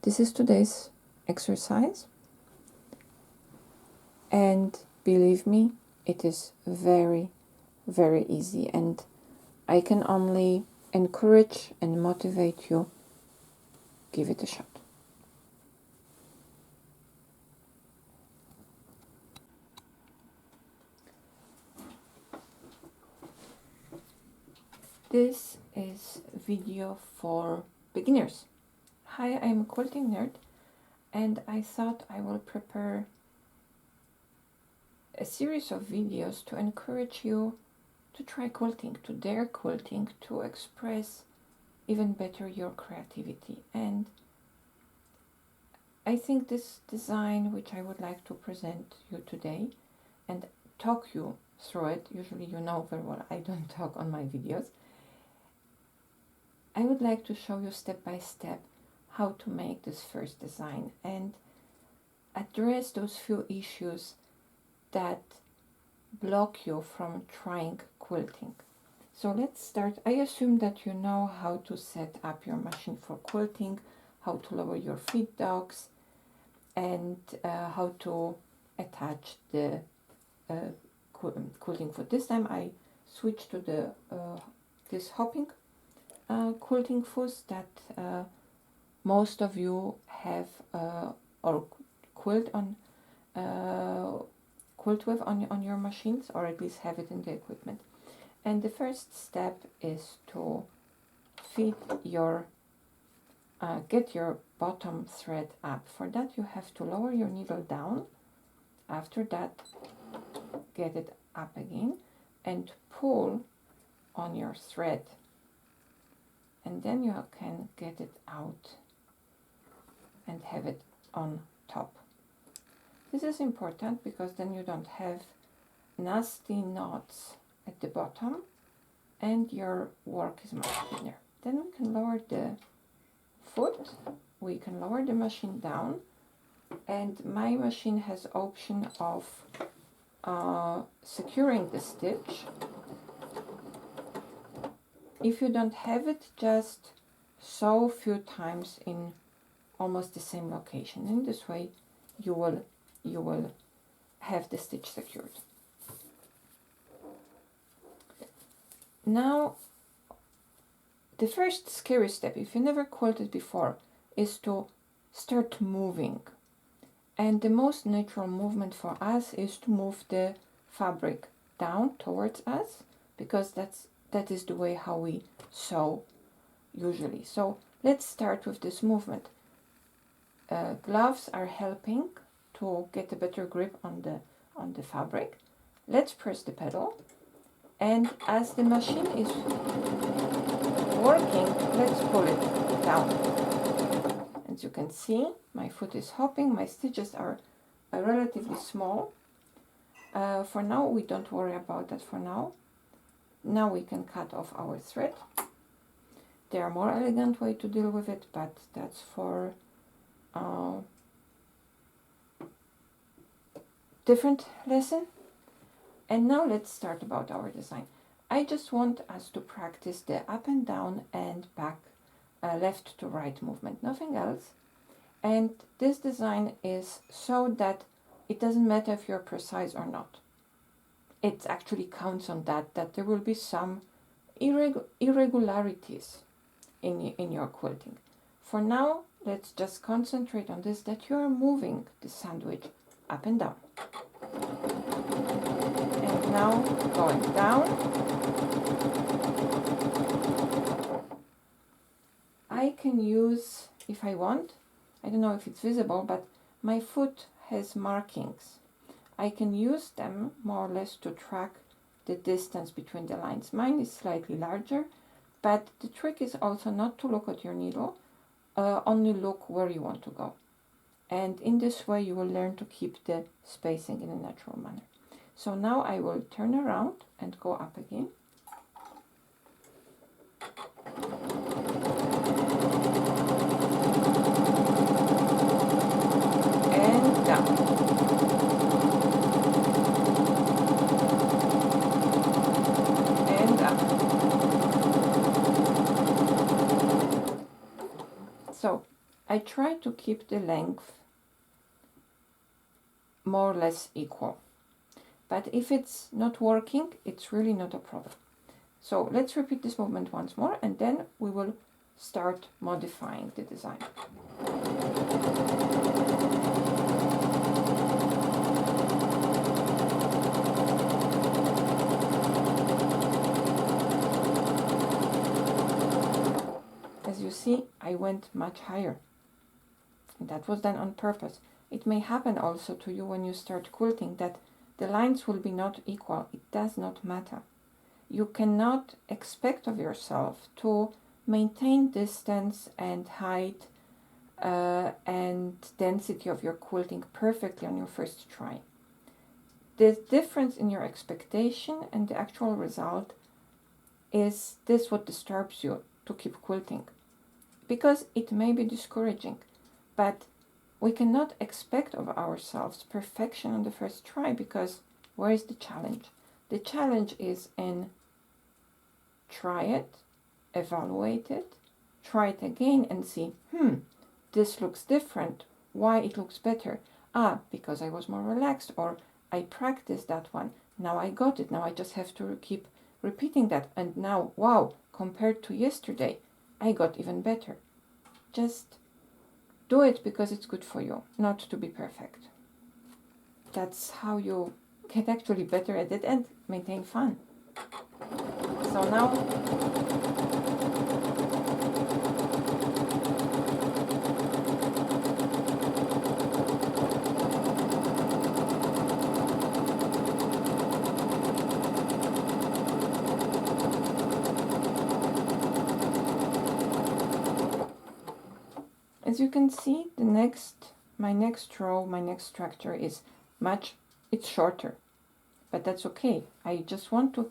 This is today's exercise, and believe me, it is very, very easy, and I can only encourage and motivate you. Give it a shot. This is a video for beginners. Hi, I'm a quilting nerd, and I thought I will prepare a series of videos to encourage you to try quilting, to dare quilting, to express even better your creativity. And I think this design, which I would like to present you today and talk you through it, usually you know very well I don't talk on my videos, I would like to show you step by step how to make this first design and address those few issues that block you from trying quilting. So let's start. I assume that you know how to set up your machine for quilting, how to lower your feed dogs, and how to attach the quilting foot. This time I switched to the this hopping quilting foot that most of you have or quilt with on your machines, or at least have it in the equipment. And the first step is to feed your get your bottom thread up. For that you have to lower your needle down. After that, get it up again and pull on your thread, and then you can get it out and have it on top. This is important because then you don't have nasty knots at the bottom and your work is much cleaner. Then we can lower the foot, we can lower the machine down, and my machine has option of securing the stitch. If you don't have it, just sew a few times in almost the same location. In this way you will have the stitch secured. Now, the first scary step, if you never quilted before, is to start moving. And the most natural movement for us is to move the fabric down towards us, because that is the way how we sew usually. So let's start with this movement. Gloves are helping to get a better grip on the fabric. Let's press the pedal, and as the machine is working, let's pull it down. As you can see, my foot is hopping, my stitches are relatively small. For now we don't worry about that for now. Now we can cut off our thread. There are more elegant way to deal with it, but that's for different lesson. And now let's start about our design. I just want us to practice the up and down and back, left to right movement, nothing else. And this design is so that it doesn't matter if you're precise or not. It actually counts on that there will be some irregularities in your quilting. For now, let's just concentrate on this, that you are moving the sandwich up and down. And now going down. I can use, if I want, I don't know if it's visible, but my foot has markings. I can use them more or less to track the distance between the lines. Mine is slightly larger, but the trick is also not to look at your needle, only look where you want to go. And in this way you will learn to keep the spacing in a natural manner. So now I will turn around and go up again. And down. So I try to keep the length more or less equal. But if it's not working, it's really not a problem. So let's repeat this movement once more, and then we will start modifying the design. As you see, I went much higher. And that was done on purpose. It may happen also to you when you start quilting that the lines will be not equal. It does not matter. You cannot expect of yourself to maintain distance and height and density of your quilting perfectly on your first try. The difference in your expectation and the actual result is this what disturbs you to keep quilting, because it may be discouraging, but we cannot expect of ourselves perfection on the first try, because where is the challenge? The challenge is in try it, evaluate it, try it again and see, this looks different. Why it looks better? Because I was more relaxed, or I practiced that one. Now I got it. Now I just have to keep repeating that. And now, wow, compared to yesterday, I got even better. Just do it because it's good for you, not to be perfect. That's how you get actually better at it and maintain fun. So now, as you can see, my next row, my next structure is it's shorter, but that's okay. I just want to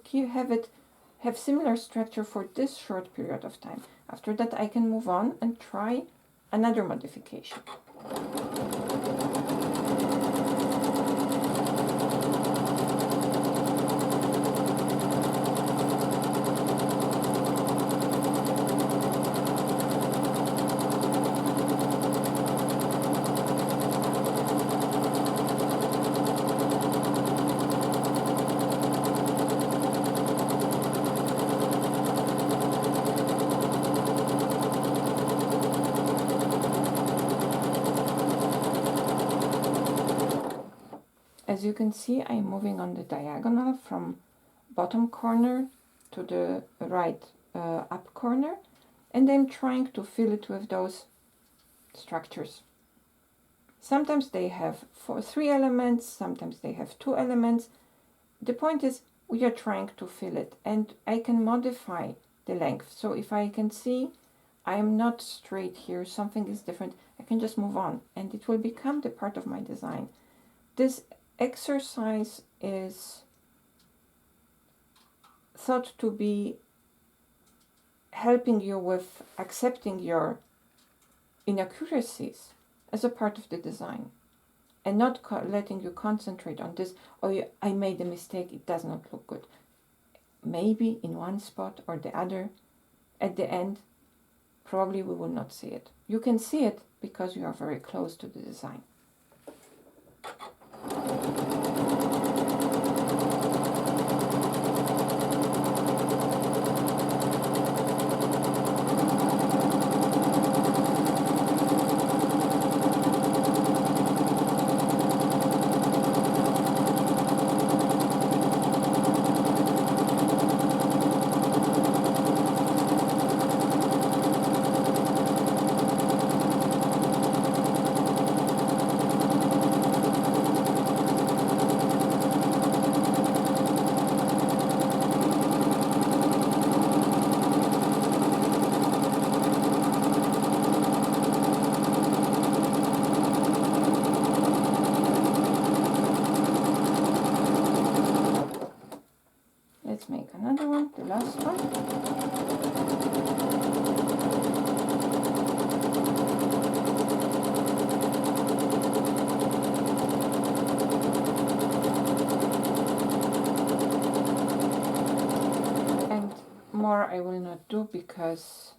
have similar structure for this short period of time. After that, I can move on and try another modification. As you can see, I'm moving on the diagonal from bottom corner to the right up corner, and I'm trying to fill it with those structures. Sometimes they have 3 elements, sometimes they have 2 elements. The point is we are trying to fill it, and I can modify the length. So if I can see I am not straight here, something is different, I can just move on and it will become the part of my design. This exercise is thought to be helping you with accepting your inaccuracies as a part of the design, and not letting you concentrate on this, I made a mistake, it does not look good. Maybe in one spot or the other, at the end, probably we will not see it. You can see it because you are very close to the design. Let's make another one, the last one. And more I will not do because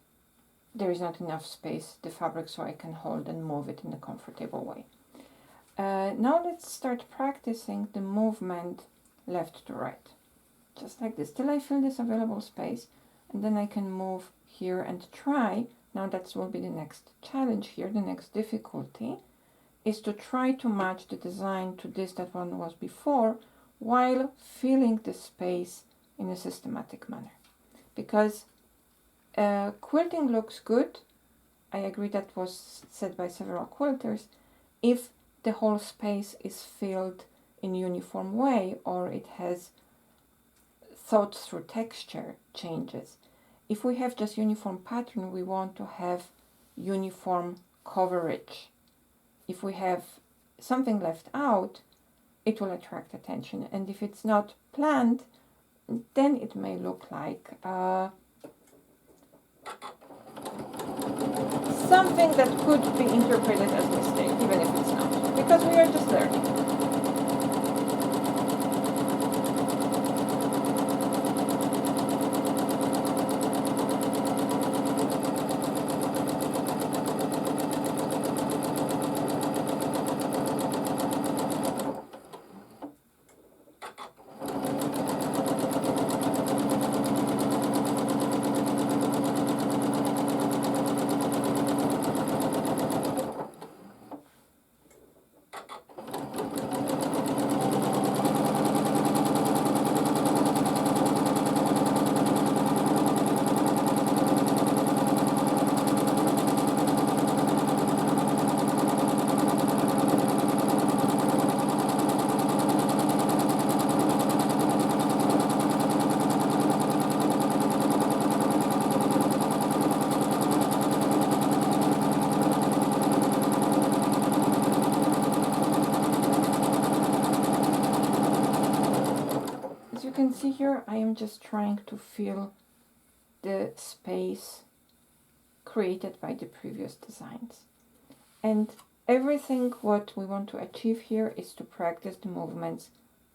there is not enough space, the fabric, so I can hold and move it in a comfortable way. Now let's start practicing the movement left to right. Just like this, till I feel this available space, and then I can move here and try. Now that will be the next challenge here, the next difficulty, is to try to match the design to this that one was before, while filling the space in a systematic manner. Because quilting looks good, I agree, that was said by several quilters, if the whole space is filled in a uniform way, or it has thought through texture changes. If we have just uniform pattern, we want to have uniform coverage. If we have something left out, it will attract attention, and if it's not planned, then it may look like something that could be interpreted as mistake, even if it's not, because we are just learning. You can see here, I am just trying to fill the space created by the previous designs. And everything what we want to achieve here is to practice the movements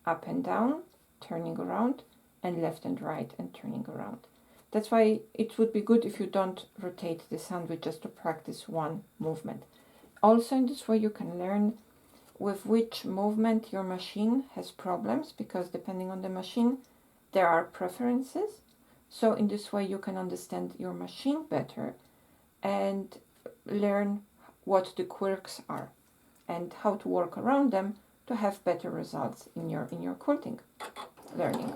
up and down, turning around, and left and right and turning around. That's why it would be good if you don't rotate the sandwich, just to practice one movement. Also, in this way you can learn with which movement your machine has problems, because depending on the machine there are preferences. So in this way you can understand your machine better and learn what the quirks are and how to work around them to have better results in your quilting learning.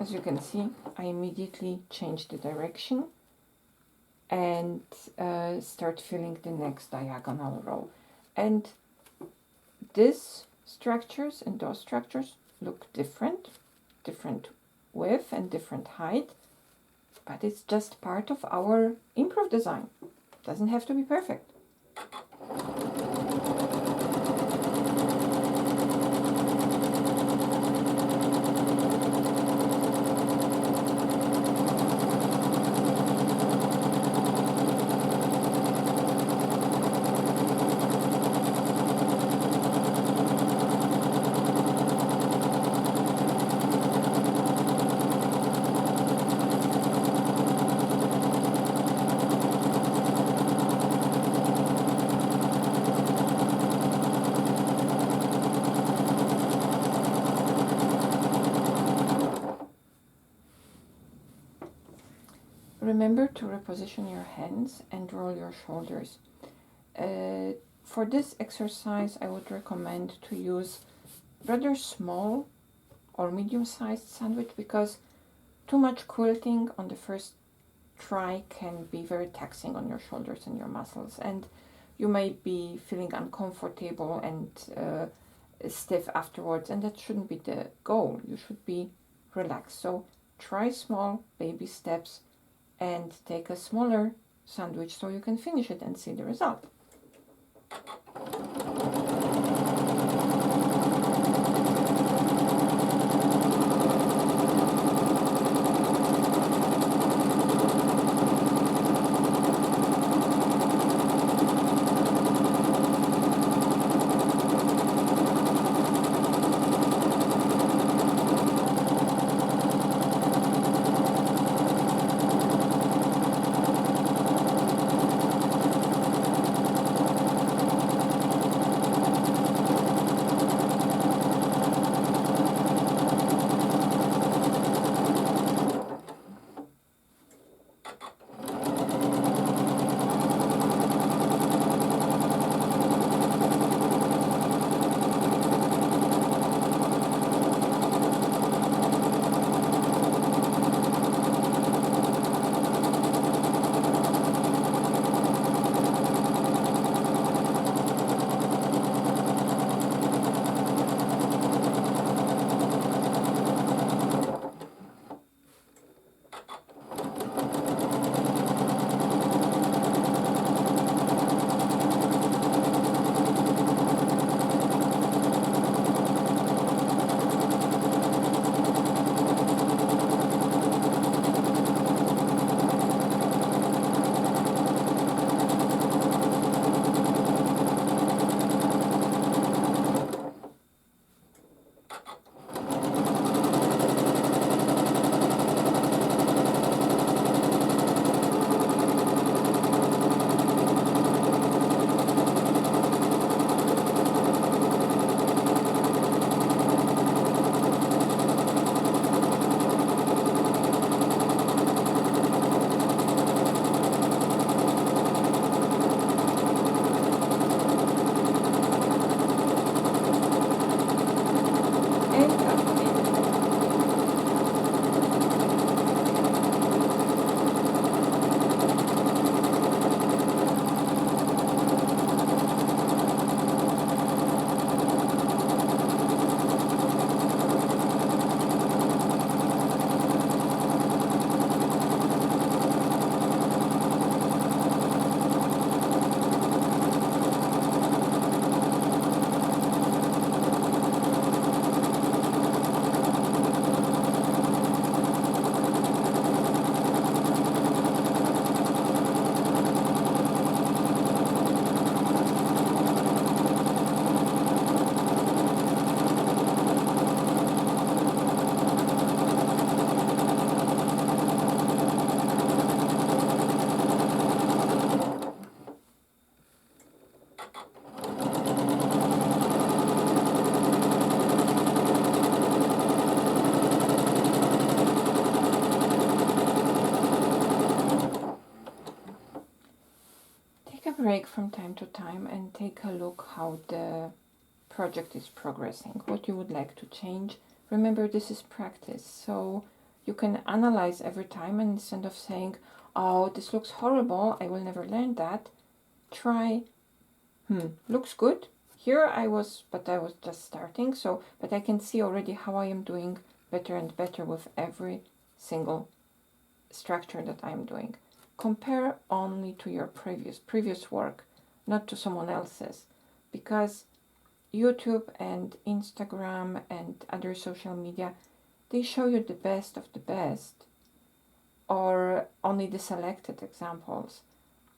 You can see I immediately change the direction and start filling the next diagonal row, and these structures and those structures look different width and different height, but it's just part of our improv design. Doesn't have to be perfect. Remember to reposition your hands and roll your shoulders. For this exercise, I would recommend to use rather small or medium-sized sandwich, because too much quilting on the first try can be very taxing on your shoulders and your muscles, and you may be feeling uncomfortable and stiff afterwards, and that shouldn't be the goal. You should be relaxed. So try small baby steps and take a smaller sandwich so you can finish it and see the result. Break from time to time and take a look how the project is progressing, what you would like to change. Remember, this is practice, so you can analyze every time, and instead of saying, oh, this looks horrible, I will never learn that, try, looks good. Here I was just starting, but I can see already how I am doing better and better with every single structure that I'm doing. Compare only to your previous work, not to someone else's, because YouTube and Instagram and other social media, they show you the best of the best, or only the selected examples,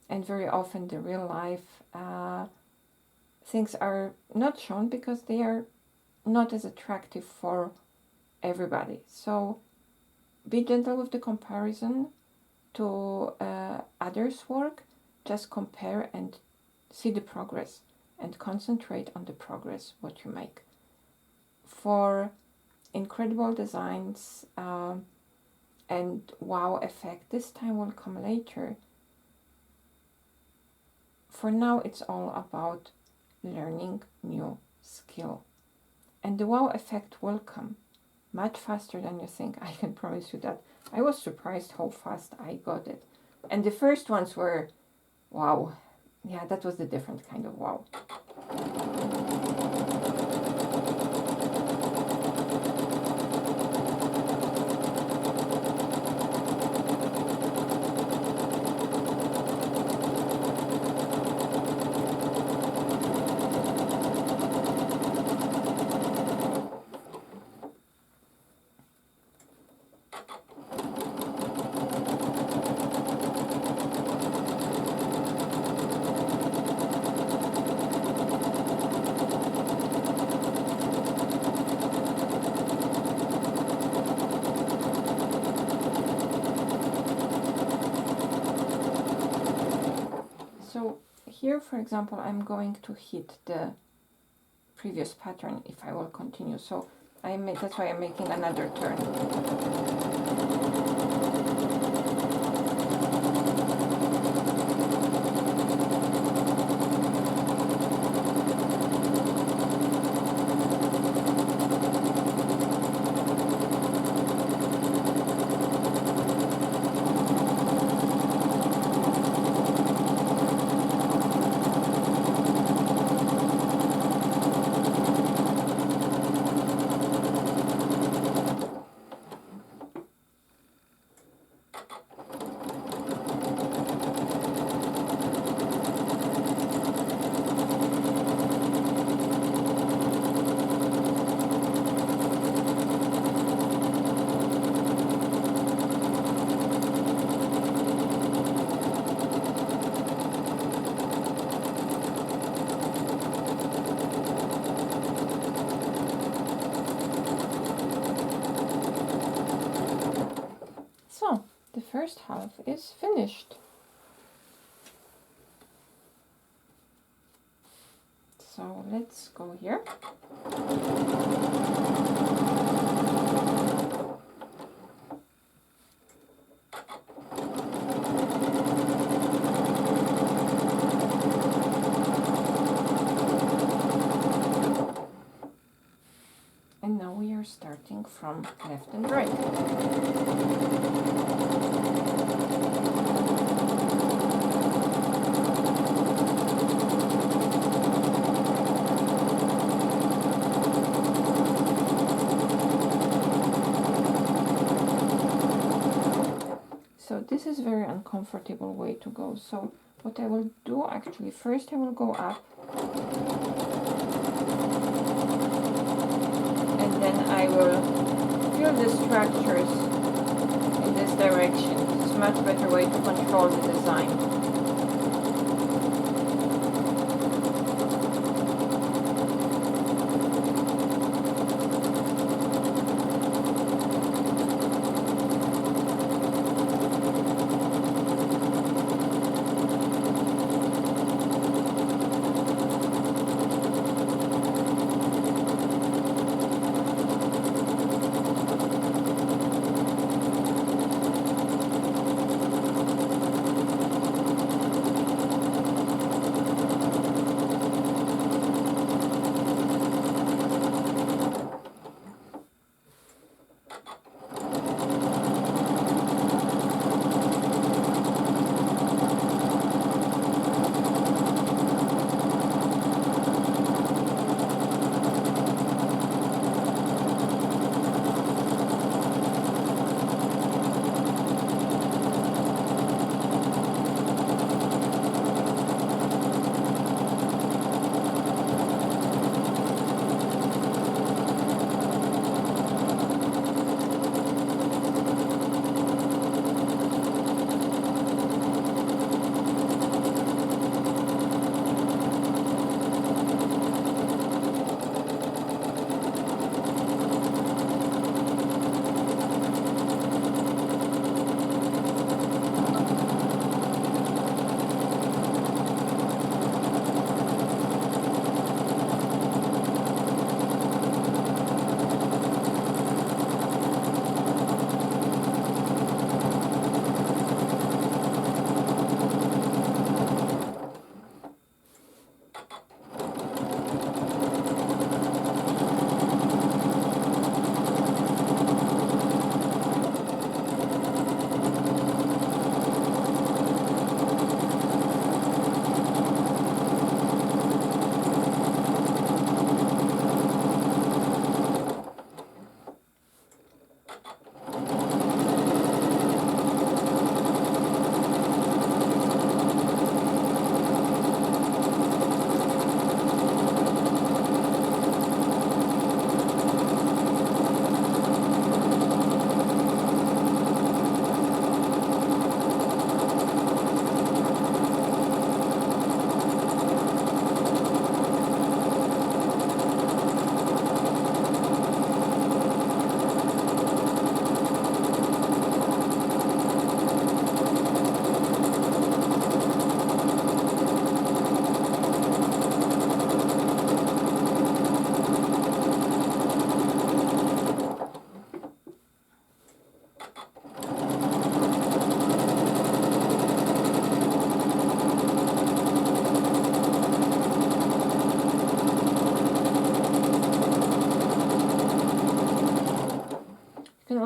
and very often the real life things are not shown because they are not as attractive for everybody. So be gentle with the comparison to others' work. Just compare and see the progress and concentrate on the progress what you make. For incredible designs and wow effect, this time will come later. For now, it's all about learning new skill, and the wow effect will come much faster than you think. I can promise you that. I was surprised how fast I got it. And the first ones were, wow. Yeah, that was the different kind of wow. So here, for example, I'm going to hit the previous pattern if I will continue. So that's why I'm making another turn. So, the first half is finished. So, let's go here. And now we are starting from left and right. So this is a very uncomfortable way to go. So what I will do actually, first I will go up. And then I will feel the structures in this direction. It's a much better way to control the design.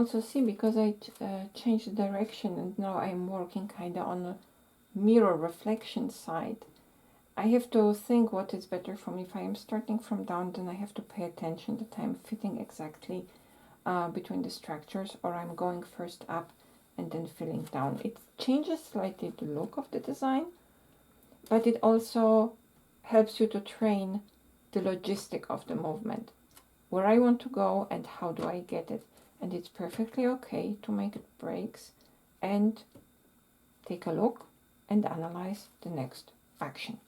also see, because I changed the direction and now I'm working kind of on a mirror reflection side, I have to think what is better for me. If I am starting from down, then I have to pay attention that I'm fitting exactly between the structures, or I'm going first up and then filling down. It changes slightly the look of the design, but it also helps you to train the logistic of the movement, where I want to go and how do I get it. And it's perfectly okay to make breaks and take a look and analyze the next action.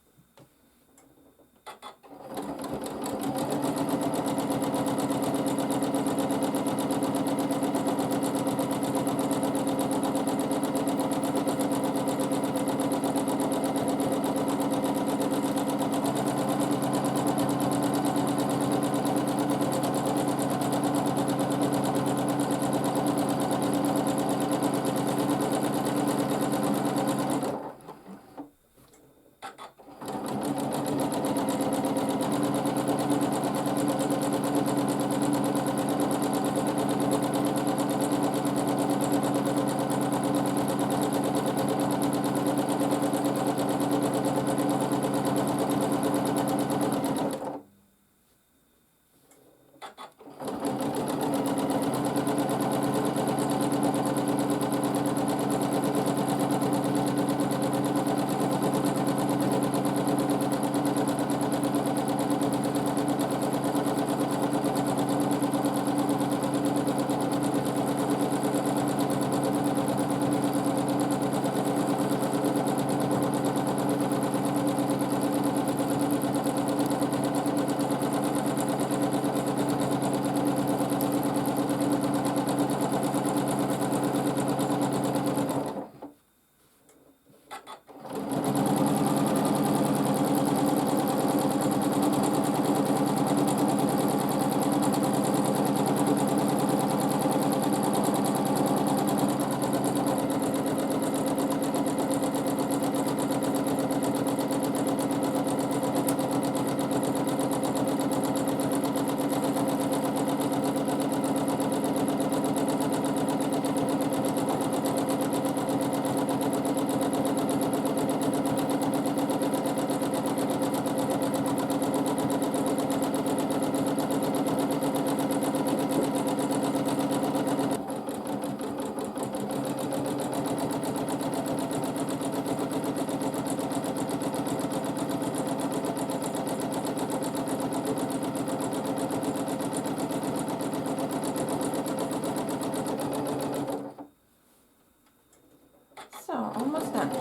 So, almost done.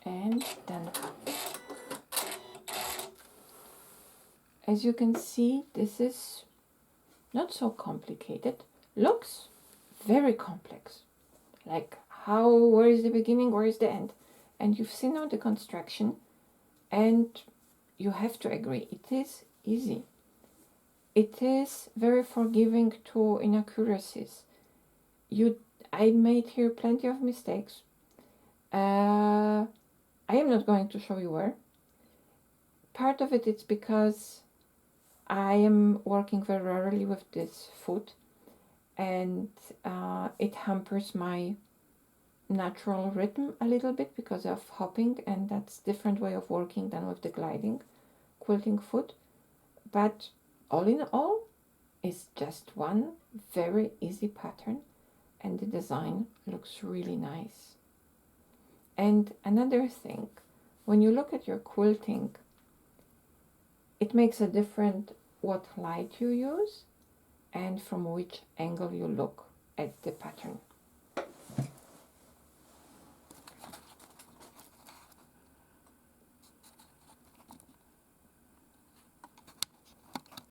And done. As you can see, this is not so complicated. Looks very complex. Like where is the beginning, where is the end? And you've seen now the construction, and you have to agree, it is easy. It is very forgiving to inaccuracies. I made here plenty of mistakes. I am not going to show you where. Part of it's because I am working very rarely with this foot, and it hampers my natural rhythm a little bit because of hopping, and that's different way of working than with the gliding quilting foot. But all in all, it's just one very easy pattern, and the design looks really nice. And another thing, when you look at your quilting, it makes a difference what light you use and from which angle you look at the pattern.